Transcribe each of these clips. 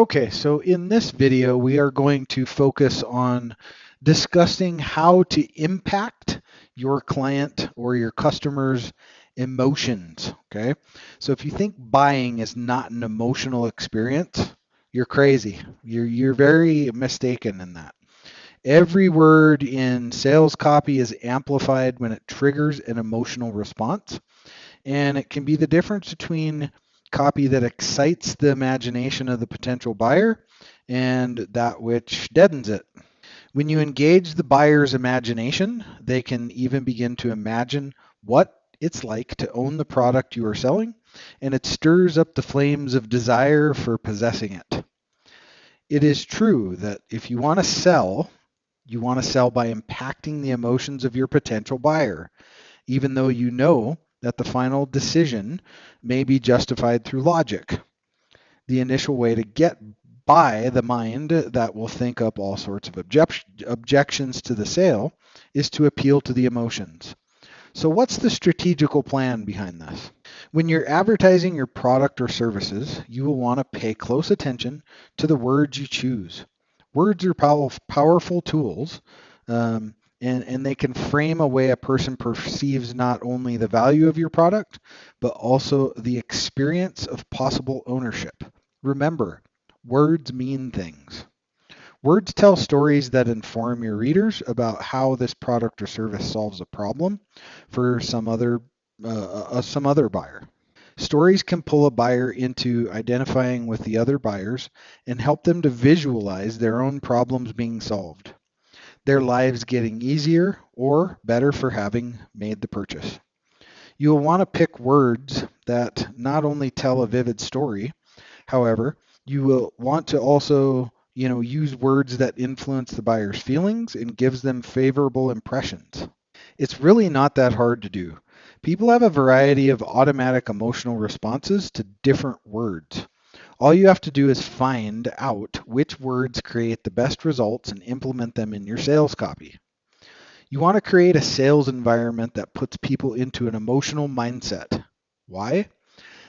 Okay, so in this video, we are going to focus on discussing how to impact your client or your customer's emotions. Okay, so if you think buying is not an emotional experience, you're crazy. You're very mistaken in that. Every word in sales copy is amplified when it triggers an emotional response, and it can be the difference between copy that excites the imagination of the potential buyer and that which deadens it. When you engage the buyer's imagination, they can even begin to imagine what it's like to own the product you are selling, and it stirs up the flames of desire for possessing it. It is true that if you want to sell by impacting the emotions of your potential buyer, even though you know that the final decision may be justified through logic. The initial way to get by the mind that will think up all sorts of objections to the sale is to appeal to the emotions. So, what's the strategical plan behind this? When you're advertising your product or services, you will want to pay close attention to the words you choose. Words are powerful tools, and they can frame a way a person perceives not only the value of your product, but also the experience of possible ownership. Remember, words mean things. Words tell stories that inform your readers about how this product or service solves a problem for some other buyer. Stories can pull a buyer into identifying with the other buyers and help them to visualize their own problems being solved, their lives getting easier or better for having made the purchase. You'll want to pick words that not only tell a vivid story, however, you will want to also, use words that influence the buyer's feelings and gives them favorable impressions. It's really not that hard to do. People have a variety of automatic emotional responses to different words. All you have to do is find out which words create the best results and implement them in your sales copy. You want to create a sales environment that puts people into an emotional mindset. Why?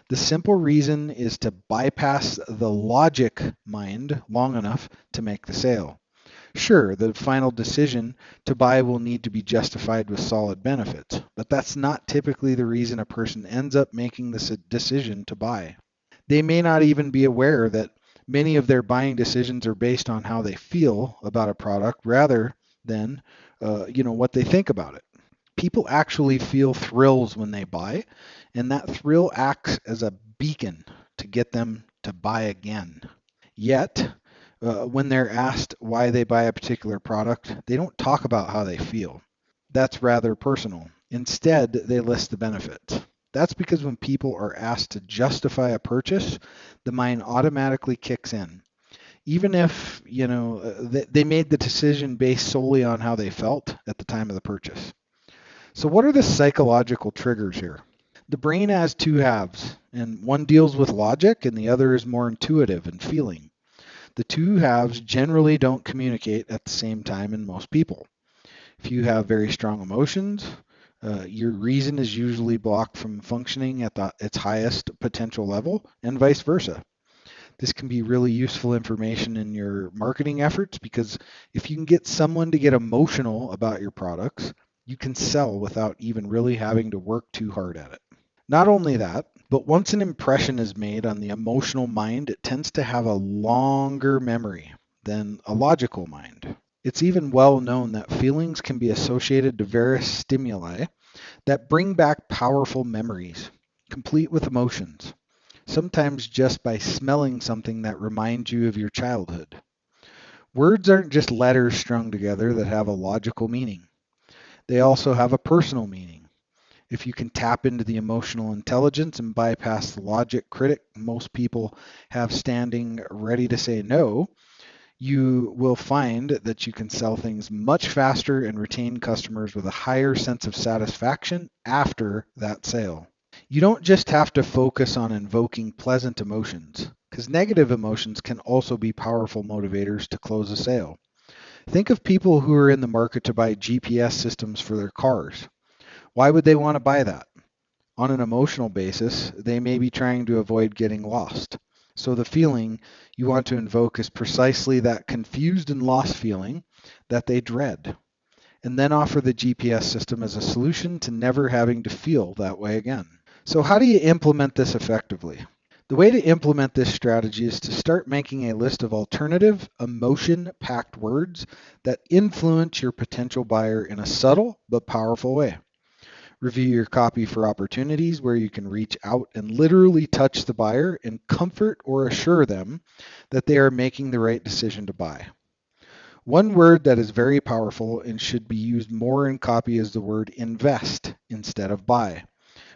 The simple reason is to bypass the logic mind long enough to make the sale. Sure, the final decision to buy will need to be justified with solid benefits, but that's not typically the reason a person ends up making this decision to buy. They may not even be aware that many of their buying decisions are based on how they feel about a product rather than what they think about it. People actually feel thrills when they buy, and that thrill acts as a beacon to get them to buy again. Yet, when they're asked why they buy a particular product, they don't talk about how they feel. That's rather personal. Instead, they list the benefits. That's because when people are asked to justify a purchase, the mind automatically kicks in. Even if, they made the decision based solely on how they felt at the time of the purchase. So, what are the psychological triggers here? The brain has two halves, and one deals with logic and the other is more intuitive and feeling. The two halves generally don't communicate at the same time in most people. If you have very strong emotions, your reason is usually blocked from functioning at its highest potential level, and vice versa. This can be really useful information in your marketing efforts because if you can get someone to get emotional about your products, you can sell without even really having to work too hard at it. Not only that, but once an impression is made on the emotional mind, it tends to have a longer memory than a logical mind. It's even well known that feelings can be associated to various stimuli that bring back powerful memories, complete with emotions, sometimes just by smelling something that reminds you of your childhood. Words aren't just letters strung together that have a logical meaning. They also have a personal meaning. If you can tap into the emotional intelligence and bypass the logic critic most people have standing ready to say no, you will find that you can sell things much faster and retain customers with a higher sense of satisfaction after that sale. You don't just have to focus on invoking pleasant emotions, because negative emotions can also be powerful motivators to close a sale. Think of people who are in the market to buy GPS systems for their cars. Why would they want to buy that? On an emotional basis, they may be trying to avoid getting lost. So the feeling you want to invoke is precisely that confused and lost feeling that they dread, and then offer the GPS system as a solution to never having to feel that way again. So how do you implement this effectively? The way to implement this strategy is to start making a list of alternative, emotion-packed words that influence your potential buyer in a subtle but powerful way. Review your copy for opportunities where you can reach out and literally touch the buyer and comfort or assure them that they are making the right decision to buy. One word that is very powerful and should be used more in copy is the word invest instead of buy.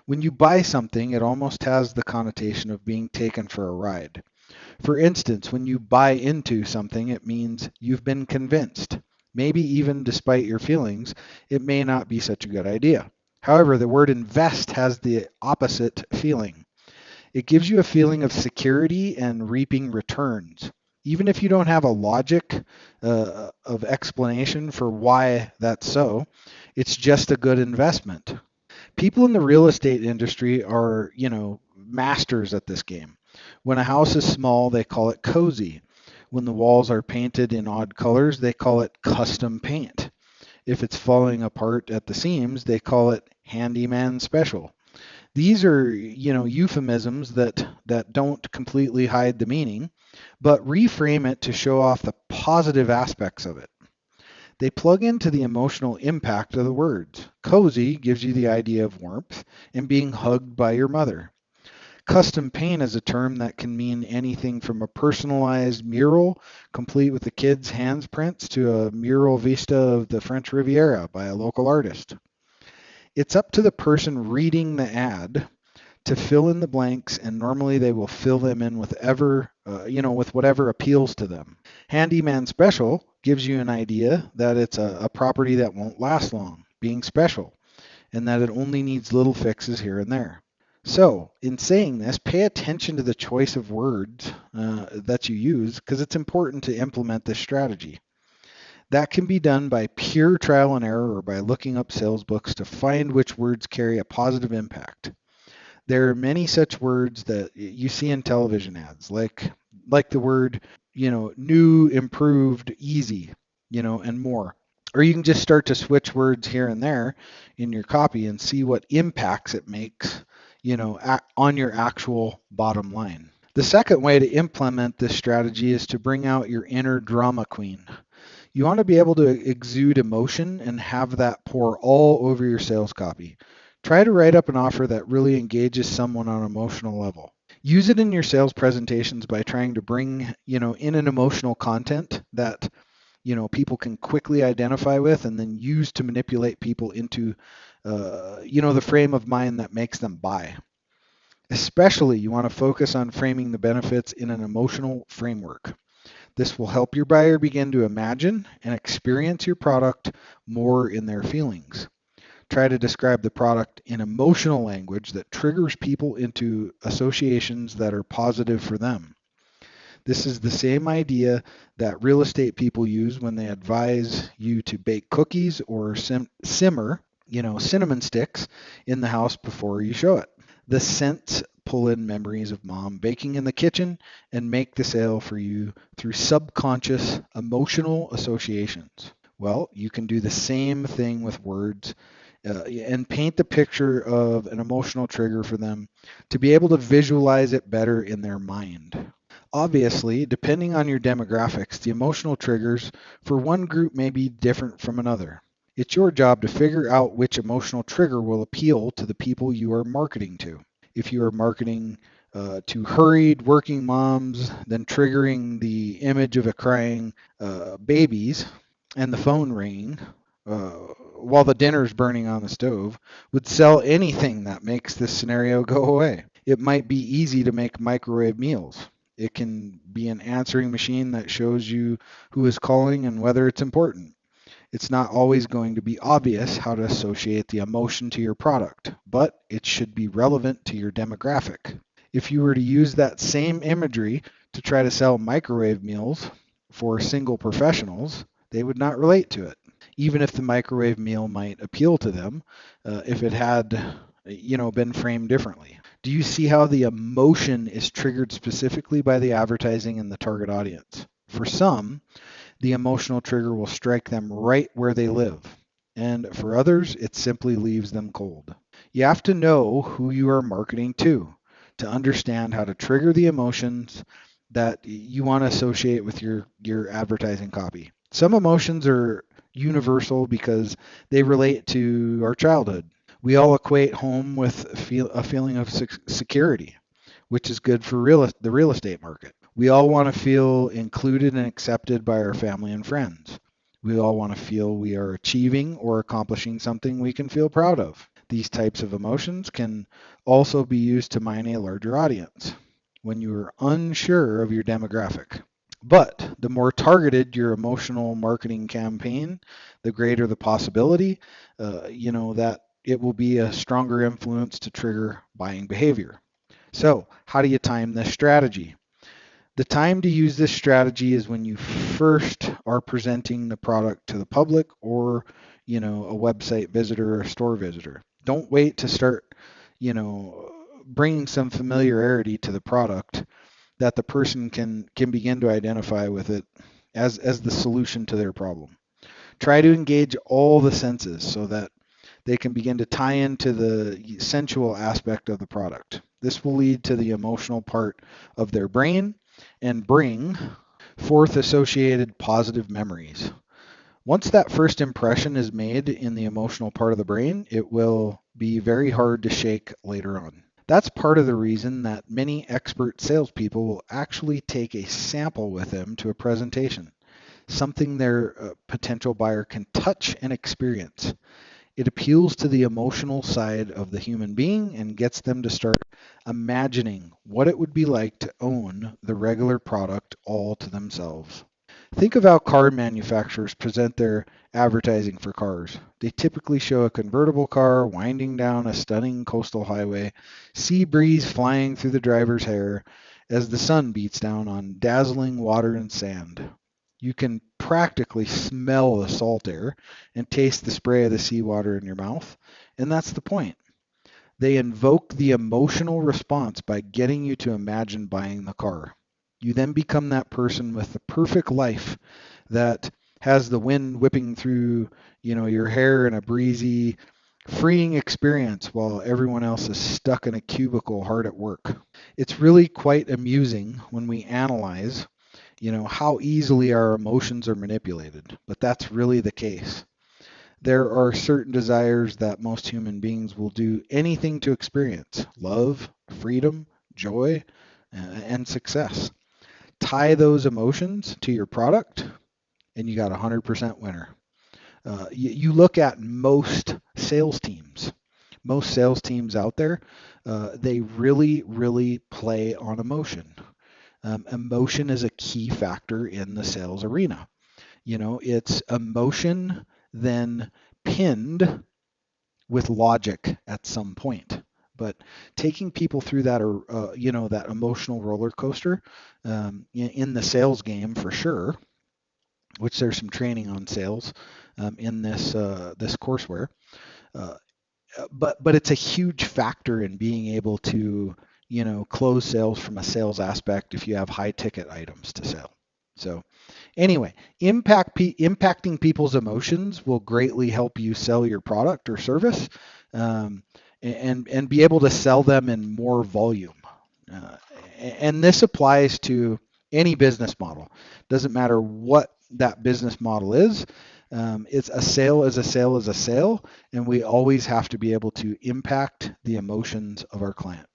When you buy something, it almost has the connotation of being taken for a ride. For instance, when you buy into something, it means you've been convinced. Maybe even despite your feelings, it may not be such a good idea. However, the word invest has the opposite feeling. It gives you a feeling of security and reaping returns. Even if you don't have a logic of explanation for why that's so, it's just a good investment. People in the real estate industry are, masters at this game. When a house is small, they call it cozy. When the walls are painted in odd colors, they call it custom paint. If it's falling apart at the seams, they call it handyman special. These are, euphemisms that don't completely hide the meaning, but reframe it to show off the positive aspects of it. They plug into the emotional impact of the words. Cozy gives you the idea of warmth and being hugged by your mother. Custom paint is a term that can mean anything from a personalized mural complete with the kids' handprints to a mural vista of the French Riviera by a local artist. It's up to the person reading the ad to fill in the blanks, and normally they will fill them in with with whatever appeals to them. Handyman Special gives you an idea that it's a property that won't last long, being special, and that it only needs little fixes here and there. So, in saying this, pay attention to the choice of words that you use because it's important to implement this strategy. That can be done by pure trial and error or by looking up sales books to find which words carry a positive impact. There are many such words that you see in television ads, like the word, new, improved, easy, and more. Or you can just start to switch words here and there in your copy and see what impacts it makes, on your actual bottom line. The second way to implement this strategy is to bring out your inner drama queen. You want to be able to exude emotion and have that pour all over your sales copy. Try to write up an offer that really engages someone on an emotional level. Use it in your sales presentations by trying to bring, in an emotional content that, people can quickly identify with and then use to manipulate people into, the frame of mind that makes them buy. Especially, you want to focus on framing the benefits in an emotional framework. This will help your buyer begin to imagine and experience your product more in their feelings. Try to describe the product in emotional language that triggers people into associations that are positive for them. This is the same idea that real estate people use when they advise you to bake cookies or simmer, cinnamon sticks in the house before you show it. The scents pull in memories of mom baking in the kitchen and make the sale for you through subconscious emotional associations. Well, you can do the same thing with words and paint the picture of an emotional trigger for them to be able to visualize it better in their mind. Obviously, depending on your demographics, the emotional triggers for one group may be different from another. It's your job to figure out which emotional trigger will appeal to the people you are marketing to. If you are marketing to hurried working moms, then triggering the image of a crying babies and the phone ringing while the dinner's burning on the stove would sell anything that makes this scenario go away. It might be easy to make microwave meals. It can be an answering machine that shows you who is calling and whether it's important. It's not always going to be obvious how to associate the emotion to your product, but it should be relevant to your demographic. If you were to use that same imagery to try to sell microwave meals for single professionals, they would not relate to it, even if the microwave meal might appeal to them if it had, been framed differently. Do you see how the emotion is triggered specifically by the advertising and the target audience? For some, the emotional trigger will strike them right where they live. And for others, it simply leaves them cold. You have to know who you are marketing to understand how to trigger the emotions that you want to associate with your advertising copy. Some emotions are universal because they relate to our childhood. We all equate home with a feeling of security, which is good for the real estate market. We all want to feel included and accepted by our family and friends. We all want to feel we are achieving or accomplishing something we can feel proud of. These types of emotions can also be used to mine a larger audience when you are unsure of your demographic. But the more targeted your emotional marketing campaign, the greater the possibility, that it will be a stronger influence to trigger buying behavior. So, how do you time this strategy? The time to use this strategy is when you first are presenting the product to the public or, a website visitor or a store visitor. Don't wait to start, bringing some familiarity to the product that the person can begin to identify with it as the solution to their problem. Try to engage all the senses so that they can begin to tie into the sensual aspect of the product. This will lead to the emotional part of their brain and bring forth associated positive memories. Once that first impression is made in the emotional part of the brain, it will be very hard to shake later on. That's part of the reason that many expert salespeople will actually take a sample with them to a presentation, something their potential buyer can touch and experience. It appeals to the emotional side of the human being and gets them to start imagining what it would be like to own the regular product all to themselves. Think of how car manufacturers present their advertising for cars. They typically show a convertible car winding down a stunning coastal highway, sea breeze flying through the driver's hair as the sun beats down on dazzling water and sand. You can practically smell the salt air and taste the spray of the seawater in your mouth, and that's the point. They invoke the emotional response by getting you to imagine buying the car. You then become that person with the perfect life that has the wind whipping through, your hair in a breezy, freeing experience while everyone else is stuck in a cubicle hard at work. It's really quite amusing when we analyze, how easily our emotions are manipulated, but that's really the case. There are certain desires that most human beings will do anything to experience: love, freedom, joy, and success. Tie those emotions to your product, and you got a 100% winner. You look at most sales teams. Most sales teams out there, they really, really play on emotion. Emotion is a key factor in the sales arena. It's emotion then pinned with logic at some point. But taking people through that, that emotional roller coaster in the sales game for sure, which there's some training on sales in this courseware. Uh, but it's a huge factor in being able to close sales from a sales aspect if you have high ticket items to sell. So anyway, impacting people's emotions will greatly help you sell your product or service, and be able to sell them in more volume. And this applies to any business model. Doesn't matter what that business model is. It's a sale is a sale is a sale, and we always have to be able to impact the emotions of our client.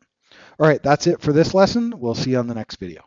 All right, that's it for this lesson. We'll see you on the next video.